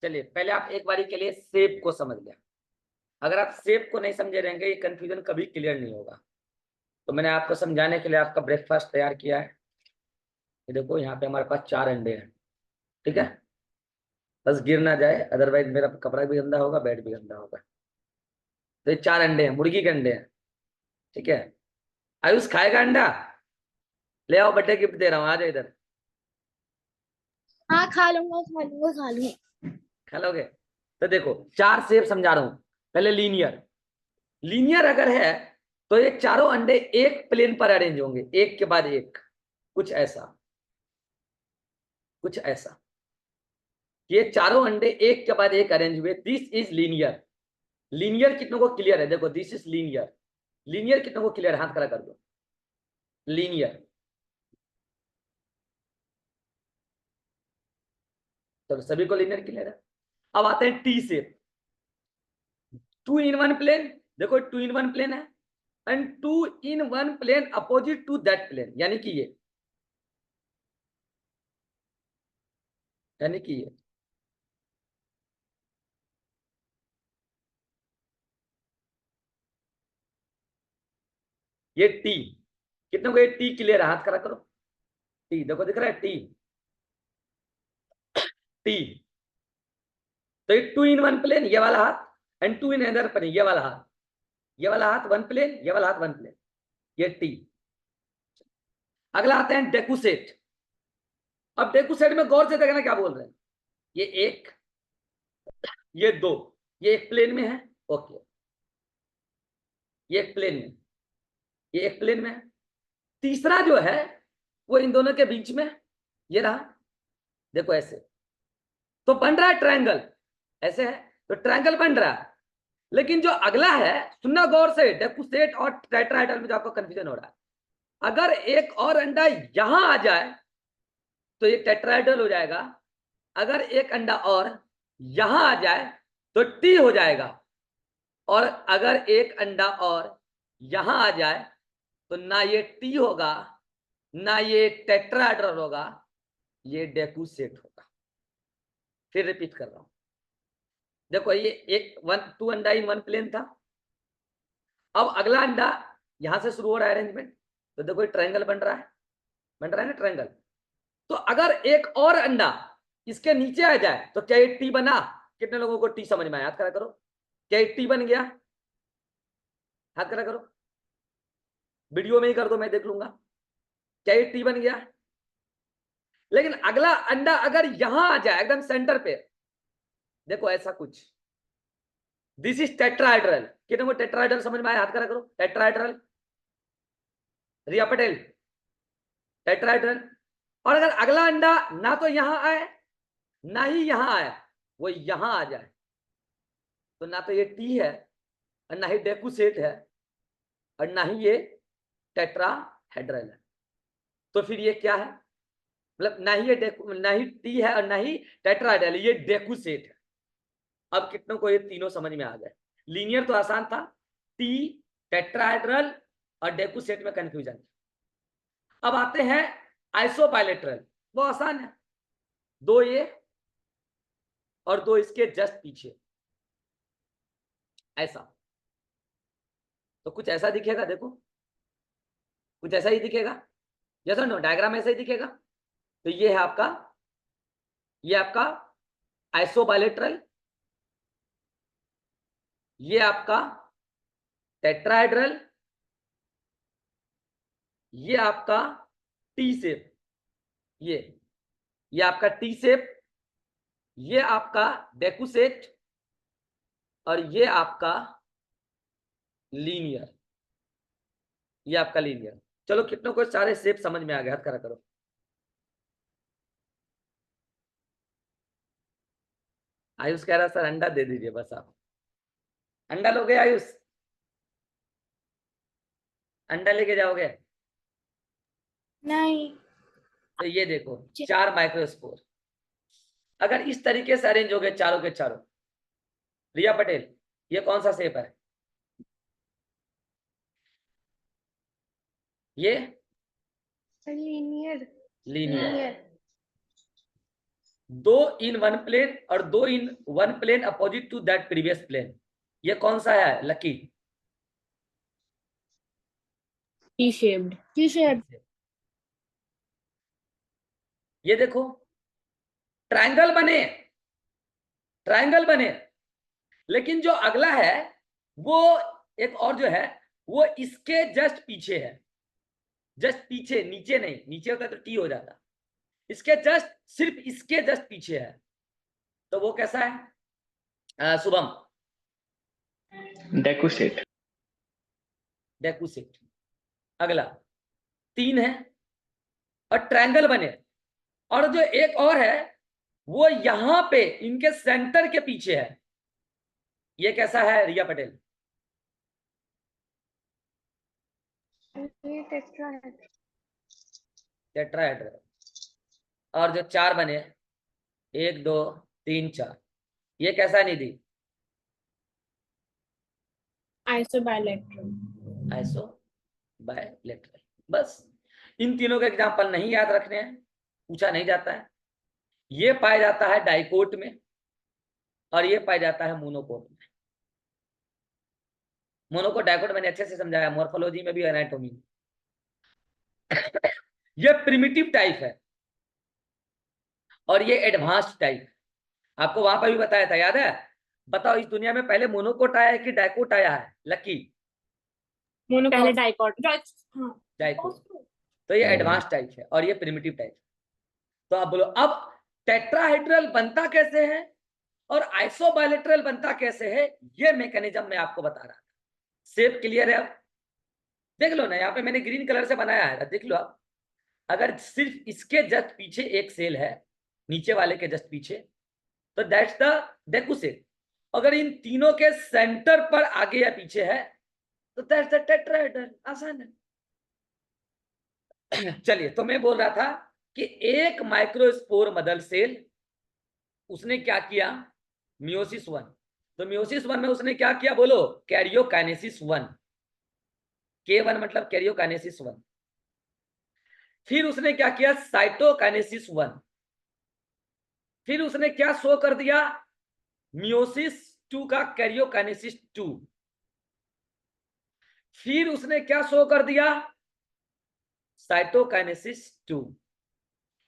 चलिए पहले आप एक बारी के लिए शेप को समझ लें। अगर आप शेप को नहीं समझे रहेंगे, ये कंफ्यूजन कभी क्लियर नहीं होगा। तो मैंने आपको समझाने के लिए आपका ब्रेकफास्ट तैयार किया है। ये देखो यहाँ पे हमारे पास 4 अंडे हैं, ठीक है। बस गिर ना जाए, अदरवाइज मेरा कपड़ा भी गंदा होगा, बेड भी गंदा होगा। तो ये 4 अंडे हैं, मुर्गी के अंडे हैं, ठीक है। आयुष खाएगा अंडा? ले आओ, बर्थडे गिफ्ट दे रहा हूँ, आ जाओ इधर। हाँ खा लूंगा खा लूंगा खा लूंगा। खा लोगे? तो देखो 4 शेप समझा रहा हूं। पहले लीनियर। लीनियर अगर है तो ये चारों अंडे एक प्लेन पर अरेंज होंगे, एक के बाद एक। कुछ ऐसा, कुछ ऐसा। ये चारों अंडे एक के बाद एक अरेंज हुए, दिस इज लीनियर। लीनियर कितनों को क्लियर है? देखो दिस इज लीनियर। लीनियर कितनों को क्लियर? हाथ खड़ा कर दो। लीनियर। तो सभी को लीनियर क्लियर है। अब आते हैं टी शेप। 2 in 1 plane. देखो 2 in 1 प्लेन है, and 2 in 1 plane opposite to that plane, यानी कि ये, यानी कि ये टी। कितनों को ये टी क्लियर है? हाथ खड़ा करो। टी देखो, दिख रहा है टी? टी। तो ये 2 in 1 प्लेन, ये वाला हाथ, एंड 2 in 1 प्लेन, ये वाला हाथ। ये वाला हाथ 1 प्लेन, ये वाला हाथ 1 प्लेन। ये टी। अगला आते हैं डेकुसेट। अब डेकुसेट में गौर से देखना क्या बोल रहे हैं। ये एक, ये दो, ये एक प्लेन में है, ओके। ये एक प्लेन में, ये एक प्लेन में है। तीसरा जो है वो इन दोनों के बीच में, ये रहा। देखो ऐसे तो बन रहा है ट्रायंगल, ऐसे है तो ट्रायंगल बन रहा है। लेकिन जो अगला है, सुनना गौर से, डेकुसेट और टेट्राहेड्रल में जो आपको कंफ्यूजन हो रहा है, अगर एक और अंडा यहां आ जाए तो ये टेट्राहेड्रल हो जाएगा। अगर एक अंडा और यहां आ जाए तो टी हो जाएगा। और अगर एक अंडा और यहां आ जाए तो ना ये टी होगा, ना ये टेट्राहेड्रल होगा, ये डेकुसेट होगा। फिर रिपीट कर रहा हूं। देखो ये एक 2 अंडा in 1 प्लेन था। अब अगला अंडा यहां से शुरू हो रहा है अरेंजमेंट, तो देखो ये ट्रायंगल बन रहा है, बन रहा है ना ट्रायंगल। तो अगर एक और अंडा इसके नीचे आ जाए तो क्या ये टी बना? कितने लोगों को टी समझ में आया? हाथ खड़ा करो। क्या ये टी बन गया? हाथ खड़ा करो। वीडियो में ही कर दो, मैं देख लूंगा। क्या ये टी बन गया? लेकिन अगला अंडा अगर यहां आ जाए एकदम सेंटर पे, देखो ऐसा कुछ, दिस इज टेट्राहेड्रल। कितने को टेट्राहेड्रल समझ में आया? हाथ खड़ा करो। टेट्राहेड्रल, रिया पटेल, टेट्राहेड्रल। और अगर अगला अंडा ना तो यहां आए ना ही यहां आए, वो यहां आ जाए, तो ना तो ये टी है और ना ही डेकुसेट है और ना ही ये टेट्राहेड्रल है। तो फिर ये क्या है? मतलब ना ही ये ना ही टी है और ना ही टेट्राहेड्रल, ये डेकुसेट है। अब कितनों को ये तीनों समझ में आ गए? लीनियर तो आसान था, टी, टेट्राहेड्रल और डेकुसेट में कंफ्यूजन। अब आते हैं आइसोबाइलेटरल। वो आसान है, दो ये और दो इसके जस्ट पीछे, ऐसा। तो कुछ ऐसा दिखेगा, देखो कुछ ऐसा ही दिखेगा, जैसा नो डायग्राम ऐसा ही दिखेगा। तो ये है आपका, ये आपका आइसोबाइलेटरल, ये आपका टेट्राहेड्रल, ये आपका टी शेप, ये आपका टी शेप, ये आपका डेकुसेट और ये आपका लीनियर, ये आपका लीनियर। चलो कितनों को सारे शेप समझ में आ गया? हाथ खड़ा करो। आयुष कह रहा सर अंडा दे दीजिए बस आप। अंडा लोगे आयुष? अंडा लेके जाओगे? नहीं। तो ये देखो 4 माइक्रोस्पोर अगर इस तरीके से अरेंज हो गए चारों के चारों। रिया पटेल, ये कौन सा शेप है? ये लीनियर। लीनियर। लीनियर। दो इन वन प्लेन और दो in one plane opposite to that previous plane, ये कौन सा है Lucky? T shaped. T shape. ये देखो ट्रायंगल बने, ट्रायंगल बने, लेकिन जो अगला है वो एक और जो है वो इसके जस्ट पीछे है, जस्ट पीछे, नीचे नहीं, नीचे होता तो टी हो जाता, इसके जस्ट, सिर्फ इसके जस्ट पीछे है, तो वो कैसा है शुभम? डेकुसेट। डेकुसेट। अगला तीन है और ट्रायंगल बने, और जो एक और है वो यहां पे इनके सेंटर के पीछे है, ये कैसा है रिया पटेल? ये टेट्राहेड्रल। टेट्राहेड्रल। और जो चार बने, एक दो तीन चार, ये कैसा Nidhi? Iso bilateral. Iso bilateral. बस इन तीनों के एग्जांपल नहीं याद रखने हैं, पूछा नहीं जाता है। ये पाया जाता है डाइकोट में और ये पाया जाता है मोनोकोट में। मोनोकोट डाइकोट मैंने अच्छे से समझाया, मॉर्फोलॉजी में भी, एनाटॉमी में। ये प्रिमिटिव टाइप है और ये एडवांस्ड टाइप। आपको वहां पर भी बताया था, याद है? बताओ इस दुनिया में पहले मोनोकोट आया है कि डाइकोट आया है लकी? पहले डाइकोट। हाँ। डाइकोट। तो ये एडवांस टाइप है और ये प्रिमिटिव टाइप। तो आप बोलो अब टेट्राहेड्रल बनता कैसे है और आइसोबायलेटरल बनता कैसे है, ये मैकेनिज्म मैं आपको बता रहा था। शेप क्लियर है? अब देख लो ना, यहाँ पे मैंने ग्रीन कलर से बनाया है, देख लो आप। अगर सिर्फ इसके जस्ट पीछे एक सेल है, नीचे वाले के जस्ट पीछे, तो दैट्स द डेकुसेट। अगर इन तीनों के सेंटर पर आगे या पीछे है तो दैट्स द टेट्राहेड्रल। आसान है। चलिए, तो मैं बोल रहा था कि एक माइक्रोस्पोर मदर सेल, उसने क्या किया? Meiosis one. तो मियोसिस वन में उसने क्या किया बोलो? Karyokinesis one. K1 मतलब कैरियोकाइनेसिस वन। फिर उसने क्या किया? Cytokinesis one. फिर उसने क्या शो कर दिया? मियोसिस टू का कैरियोकाइनेसिस टू। फिर उसने क्या शो कर दिया? Cytokinesis two.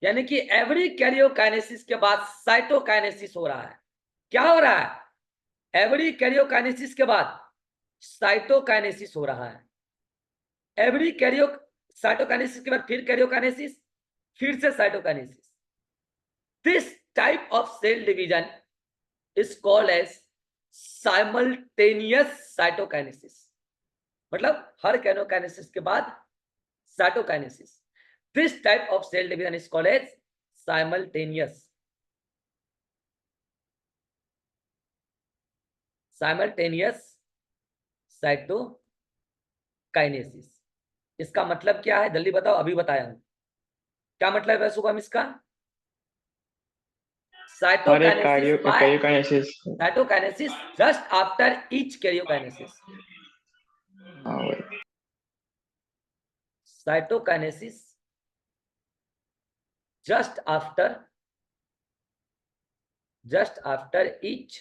यानी कि एवरी कैरियोकाइनेसिस के बाद साइटोकाइनेसिस हो रहा है। क्या हो रहा है? एवरी कैरियोकाइनेसिस के बाद साइटोकाइनेसिस हो रहा है। एवरी कैरियो साइटोकाइनेसिस के बाद फिर कैरियोकाइनेसिस, फिर से cytokinesis. This type of cell division is called as simultaneous cytokinesis. मतलब हर कैरियोकाइनेसिस के बाद cytokinesis. This type of cell division is called as simultaneous cytokinesis. इसका मतलब क्या है जल्दी बताओ, अभी बताया हूं। क्या मतलब है शुभम इसका? Cytokinesis just after each karyokinesis. Cytokinesis just after each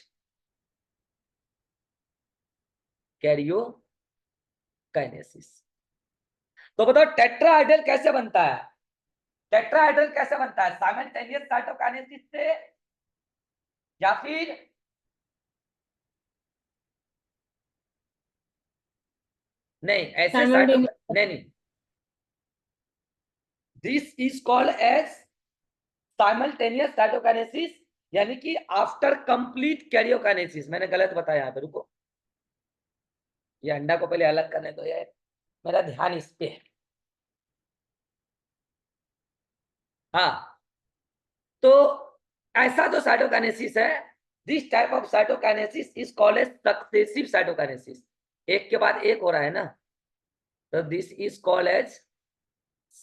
karyokinesis. तो बताओ टेट्राहाइड्रल कैसे बनता है? टेट्राहाइड्रल कैसे बनता है? साइमल्टेनियस साइटोकाइनेसिस से या फिर नहीं ऐसे नहीं, this is called as simultaneous cytokinesis, यानी कि आफ्टर कंप्लीट कैरियोकाइनेसिस। मैंने गलत बताया यहाँ पे, रुको, ये अंडा को पहले अलग करने दो यार, मेरा ध्यान इस पे है। हाँ, तो ऐसा जो साइटोकाइनेसिस है, this type of cytokinesis is called as successive cytokinesis. एक के बाद एक हो रहा है ना, तो this is called as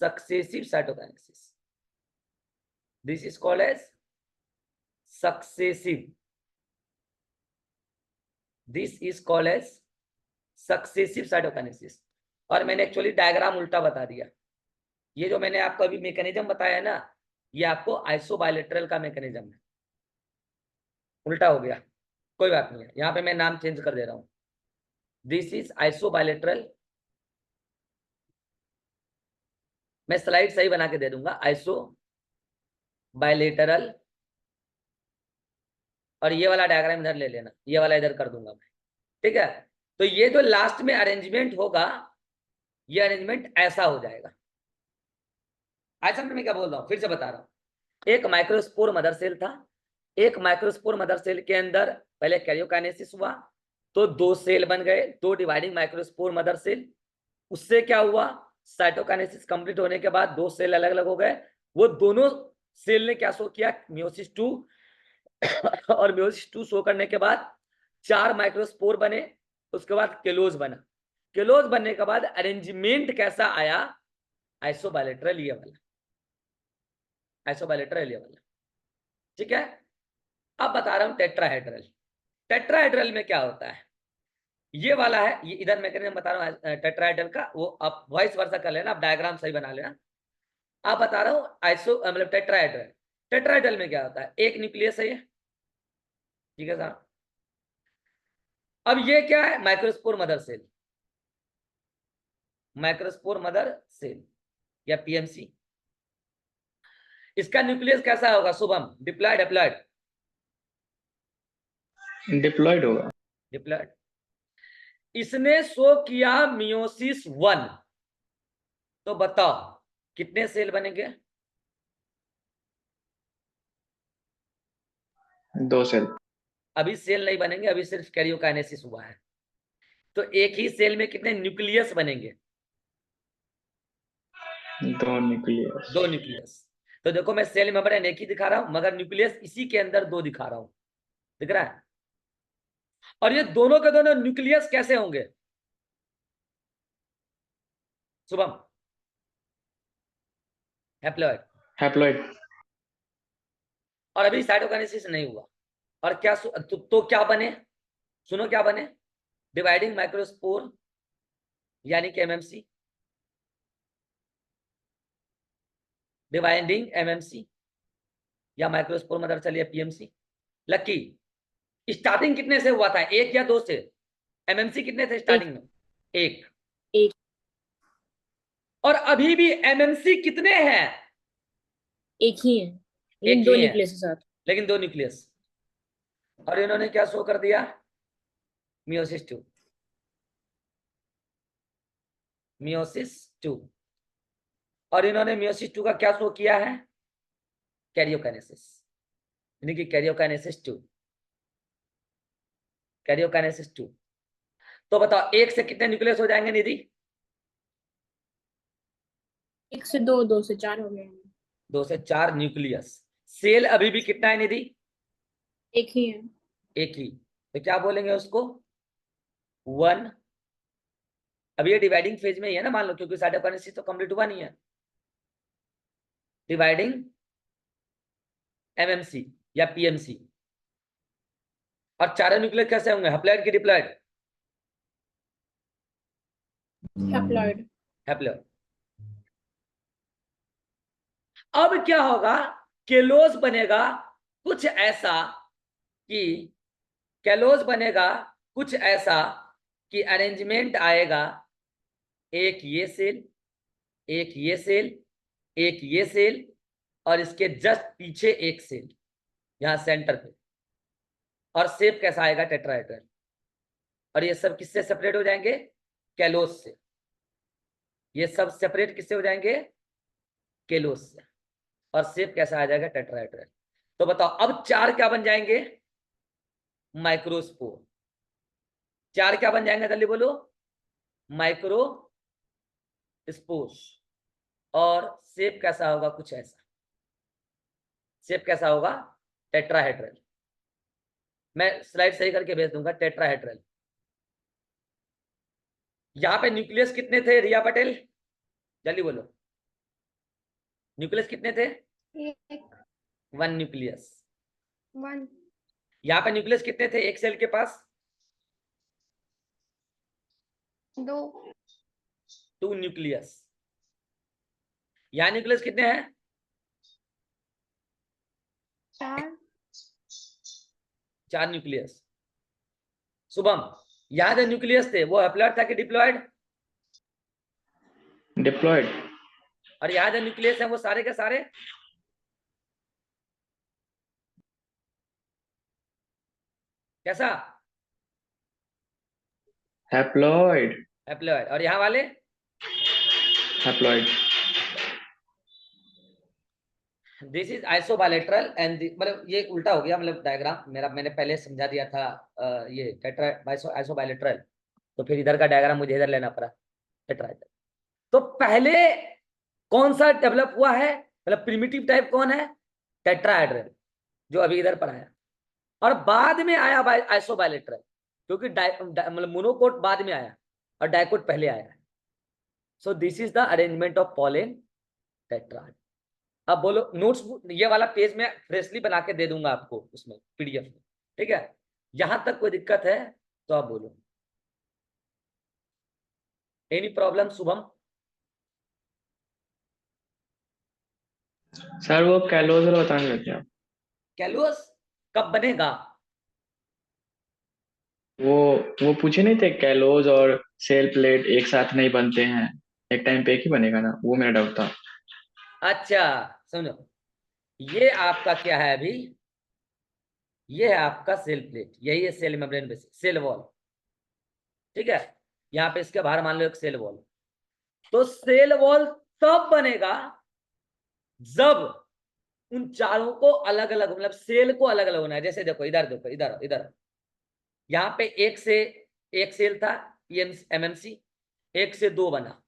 successive cytokinesis. This is called as successive. This is called as successive cytokinesis. और मैंने एक्चुअली डायग्राम उल्टा बता दिया। ये जो मैंने आपको अभी मैकेनिज्म बताया ना, ये आपको आइसोबायलेटरल का मैकेनिज्म है। उल्टा हो गया, कोई बात नहीं है, यहाँ पे मैं नाम चेंज कर दे रहा हूँ। दिस इज आइसोबायलेटरल, मैं स्लाइड सही बना के दे दूंगा, आइसो बायलेटरल। और ये वाला डायग्राम इधर ले लेना, ये वाला इधर कर दूंगा मैं, ठीक है। तो ये जो लास्ट में अरेंजमेंट होगा, ये अरेंजमेंट ऐसा हो जाएगा। आज समझ में क्या बोल रहा हूँ, फिर से बता रहा हूँ। एक माइक्रोस्पोर मदर सेल था, एक माइक्रोस्पोर मदर सेल के अंदर पहले कैरियोकाइनेसिस हुआ, तो 2 सेल बन गए, 2 डिवाइडिंग माइक्रोस्पोर मदर सेल। उससे क्या हुआ, साइटोकाइनेसिस कंप्लीट होने के बाद 2 सेल अलग अलग हो गए। वो दोनों सेल ने क्या शो किया, मियोसिस 2 और मियोसिस 2 शो करने के बाद 4 माइक्रोस्पोर बने। उसके बाद केलोज बना। केलोज बनने के बाद अरेंजमेंट कैसा आया, आइसोबायलेटरल ये वाला, आइसोबायलेटरल ये वाला, ठीक है। अब बता रहा हूं टेट्राहेड्रल। टेट्राहेड्रल में क्या होता है, ये वाला है, ये इधर मैकेनिज्म बता रहा हूँ टेट्राहेड्रल का, वो आप वॉइस वर्सा कर लेना, आप डायग्राम सही बना लेना। आप बता रहा हूँ आइसो मतलब टेट्राहेड्रल। टेट्राहेड्रल में क्या होता है, एक न्यूक्लियस है ये, ठीक है साहब। अब ये क्या है, microspore mother cell, microspore mother cell या पीएमसी। इसका न्यूक्लियस कैसा होगा शुभम, डिप्लॉयड एप्लॉयड? डिप्लॉयड होगा। डिप्लॉयड। इसने शो किया मियोसिस 1, तो बताओ कितने सेल बनेंगे? 2 सेल। अभी सेल नहीं बनेंगे, अभी सिर्फ कैरियोकाइनेसिस हुआ है। तो एक ही सेल में कितने न्यूक्लियस बनेंगे? 2 न्यूक्लियस। 2 न्यूक्लियस। तो देखो मैं सेल मेम्ब्रेन एक ही दिखा रहा हूं, मगर न्यूक्लियस इसी के अंदर 2 दिखा रहा हूं, दिख रहा है। और ये दोनों के दोनों न्यूक्लियस कैसे होंगे शुभम? हैप्लॉइड। हैप्लॉइड। और अभी साइटोकाइनेसिस नहीं हुआ। और क्या तो क्या बने, सुनो क्या बने, डिवाइडिंग माइक्रोस्पोर यानी कि एमएमसी, डिवाइडिंग एमएमसी या माइक्रोस्पोर मदर चलिए पीएमसी। लकी, स्टार्टिंग कितने से हुआ था, 1 या 2 से? एमएमसी कितने थे स्टार्टिंग में? 1। एक। और अभी भी एमएमसी कितने हैं? एक ही है, एक लेकिन 2 ही है, न्यूक्लियस के साथ। लेकिन 2 न्यूक्लियस। और इन्होंने क्या शो कर दिया, मियोसिस 2, मियोसिस 2। और इन्होंने मियोसिस 2 का क्या शो किया है, कैरियोकाइनेसिस, यानी कि कैरियोकाइनेसिस 2, कैरियोकाइनेसिस 2। तो बताओ 1 से कितने न्यूक्लियस हो जाएंगे निधि? 1 से 2, 2 से 4 हो गए। 2 से 4 न्यूक्लियस। सेल अभी भी कितना है निधि? एक ही है। एक ही। तो क्या बोलेंगे उसको, 1। अब ये डिवाइडिंग फेज में ही है ना, मान लो, क्योंकि साइटोकाइनेसिस तो कंप्लीट हुआ नहीं है। डिवाइडिंग एमएमसी या पीएमसी। और चारों न्यूक्लियस कैसे होंगे, हैप्लॉइड की डिप्लॉइड? हैप्लॉइड। हैप्लॉइड। अब क्या होगा, केलोस बनेगा कुछ ऐसा कि, केलोस बनेगा कुछ ऐसा कि अरेंजमेंट आएगा, एक ये सेल, एक ये सेल, एक ये सेल, और इसके जस्ट पीछे एक सेल यहां सेंटर पे। और शेप कैसा आएगा, टेट्राहेड्रल। और ये सब किससे सेपरेट हो जाएंगे, केलोस से। ये सब सेपरेट किससे हो जाएंगे, केलोस से। और शेप कैसा आ जाएगा, टेट्राहेड्रल। तो बताओ अब 4 क्या बन जाएंगे, माइक्रोस्पोर। 4 क्या बन जाएंगे, जल्दी बोलो, माइक्रो स्पोर्स। और शेप कैसा होगा, कुछ ऐसा। शेप कैसा होगा, टेट्राहेड्रल। मैं स्लाइड सही करके भेज दूंगा, टेट्राहेड्रल। यहां पे न्यूक्लियस कितने थे रिया पटेल, जल्दी बोलो, न्यूक्लियस कितने थे? एक 1 न्यूक्लियस। 1 यहाँ पे न्यूक्लियस कितने थे एक सेल के पास? 2 2 न्यूक्लियस। यहाँ न्यूक्लियस कितने हैं? 4 4 न्यूक्लियस। शुभम, यहाँ जो न्यूक्लियस थे वो हैप्लॉइड था कि डिप्लॉयड? डिप्लॉयड। और यहाँ जो न्यूक्लियस है वो सारे के सारे कैसा? हैप्लॉइड। हैप्लॉइड। और यहाँ वाले हैप्लॉइड। दिस इज आइसोबाइलेटरल एंड मतलब ये उल्टा हो गया, मतलब डायग्राम मेरा मैंने पहले समझा दिया था ये टेट्रा आइसोबाइलेटरल, तो फिर इधर का डायग्राम मुझे इधर लेना पड़ा टेट्राहेड्रल। तो पहले कौन सा डेवलप हुआ है, मतलब प्रिमिटिव टाइप कौन है? टेट्राहेड्रल, जो अभी इधर पर आया। और बाद में आया आइसोबाइलेटरल, क्योंकि मतलब मोनोकोट बाद में आया और डाइकोट पहले आया है। So this is the arrangement of pollen tetrahedral. अब बोलो नोट्स, ये वाला पेज में फ्रेशली बना के दे दूंगा आपको उसमें पीडीएफ में, ठीक है? यहां तक कोई दिक्कत है तो आप बोलो। Any problem Shubham? सर वो कैलोज वाला बताने लगे आप। कैलोस कब बनेगा? वो पूछे नहीं थे, कैलोज और सेल प्लेट एक साथ नहीं बनते हैं, एक टाइम पे एक ही बनेगा ना, वो मेरा डाउट था। अच्छा सुनो, ये आपका क्या है अभी, ये है आपका सेल प्लेट, यही है cell membrane basis, cell wall, ठीक है? यहाँ पे इसके बाहर मान लो एक सेल वॉल। तो सेल वॉल तब बनेगा जब उन चारों को अलग अलग, मतलब सेल को अलग अलग होना है। जैसे देखो इधर, देखो इधर इधर, यहाँ पे एक सेल था एमएमसी, 1 से 2 बना,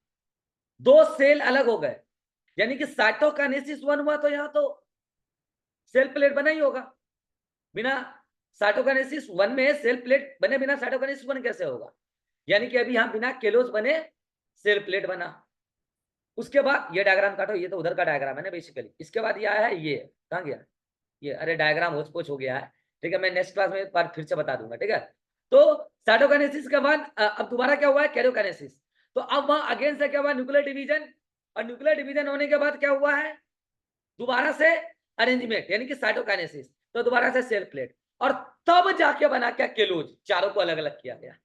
2 सेल अलग हो गए, यानी कि साइटोकाइनेसिस 1 हुआ, तो यहाँ तो सेल प्लेट बना ही होगा। बिना साइटोकाइनेसिस 1 में सेल प्लेट बने बिना साइटोकाइनेसिस 1 कैसे होगा? यानी कि अभी यहाँ बिना केलोज बने सेल प्लेट बना। उसके बाद ये डायग्राम काटो, ये तो उधर का डायग्राम है ना बेसिकली। इसके बाद ये आया है, ये कहाँ गया ये? अरे डायग्राम होच पोच हो गया है, ठीक है? मैं नेक्स्ट क्लास में एक बार फिर से बता दूंगा, ठीक है? तो साइटोकाइनेसिस के बाद अब दोबारा क्या हुआ है? कैरियोकाइनेसिस। तो अब वहां अगेन से क्या हुआ? Nuclear division. और न्यूक्लियर डिवीजन होने के बाद क्या हुआ है? दोबारा से अरेंजमेंट, यानी कि साइटोकाइनेसिस, तो दोबारा से सेल प्लेट, और तब जाके बना क्या? केलोज। चारों को अलग अलग किया गया।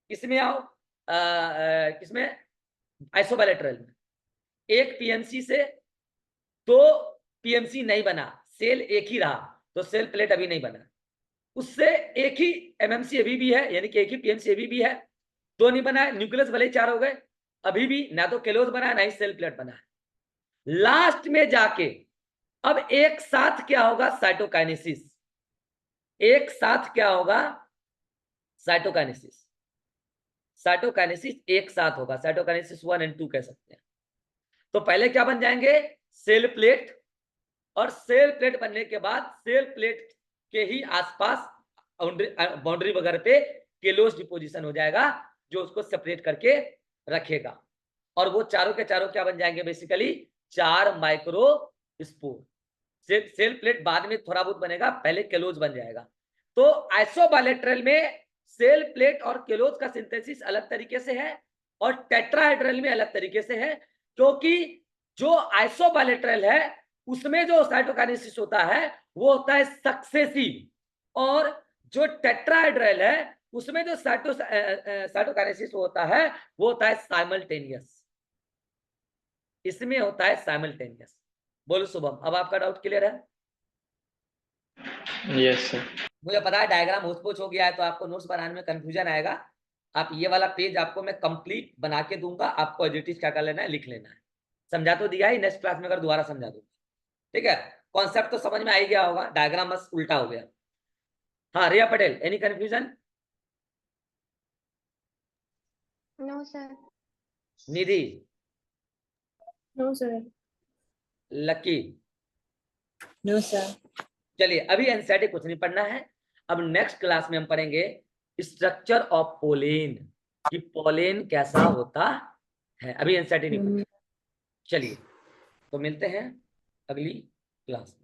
इसमें आओ, किसमें? आइसोबाइलेटरल में एक पीएमसी से 2 पीएमसी नहीं बना, सेल एक ही रहा, तो सेल प्लेट अभी नहीं बना। उससे एक ही एमएमसी अभी भी है, यानी कि एक ही पीएमसी अभी भी है, 2 नहीं बना है। न्यूक्लियस भले ही 4 हो गए, अभी भी ना तो केलोज बना है ना ही सेल प्लेट बना है। लास्ट में जाके अब एक साथ क्या होगा? साइटोकाइनेसिस। एक साथ क्या होगा? साइटोकाइनेसिस। साइटोकाइनेसिस एक साथ होगा, साइटोकाइनेसिस 1 और 2 कह सकते हैं। तो पहले क्या बन जाएंगे? Cell plate. और सेल प्लेट बनने के बाद सेल प्लेट के ही आसपास बाउंड्री वगैरह पे केलोज डिपोजिशन हो जाएगा, जो उसको सेपरेट करके रखेगा। और वो चारों के चारों क्या बन जाएंगे? Basically 4 microspore. Cell plate बाद में थोड़ा बहुत बनेगा, पहले केलोज बन जाएगा। तो आइसोबाइलेटरल में सेल प्लेट और केलोज का सिंथेसिस अलग तरीके से है, और टेट्राहेड्रल में अलग तरीके से है, क्योंकि जो आइसोबाइलेटरल है उसमें जो साइटोकाइनेसिस होता है वो होता है सक्सेसिव, और जो टेट्राहेड्रल है उसमें जो साइटोकाइनेसिस होता है वो होता है साइमल्टेनियस। इसमें होता है साइमल्टेनियस। बोलो शुभम, अब आपका डाउट क्लियर है? Yes sir. मुझे पता है डायग्राम होच-पोच हो गया है, तो आपको नोट्स बनाने में कंफ्यूजन आएगा। आप ये वाला पेज आपको मैं कंप्लीट बना के दूंगा, आपको एज इट इज क्या कर लेना है? लिख लेना है। समझा तो दिया ही, नेक्स्ट क्लास में अगर दोबारा समझा दूंगा, ठीक है? कॉन्सेप्ट तो समझ में आ ही गया होगा, डायग्राम बस उल्टा हो गया। हाँ Riya Patel, any confusion? No, sir. Nidhi, no sir. Lucky? No sir. चलिए अभी एनसीईआरटी कुछ नहीं पढ़ना है। अब नेक्स्ट क्लास में हम पढ़ेंगे स्ट्रक्चर ऑफ पोलेन, कि पोलेन कैसा होता है। अभी एनसीईआरटी नहीं पढ़ना। चलिए तो मिलते हैं अगली क्लास में।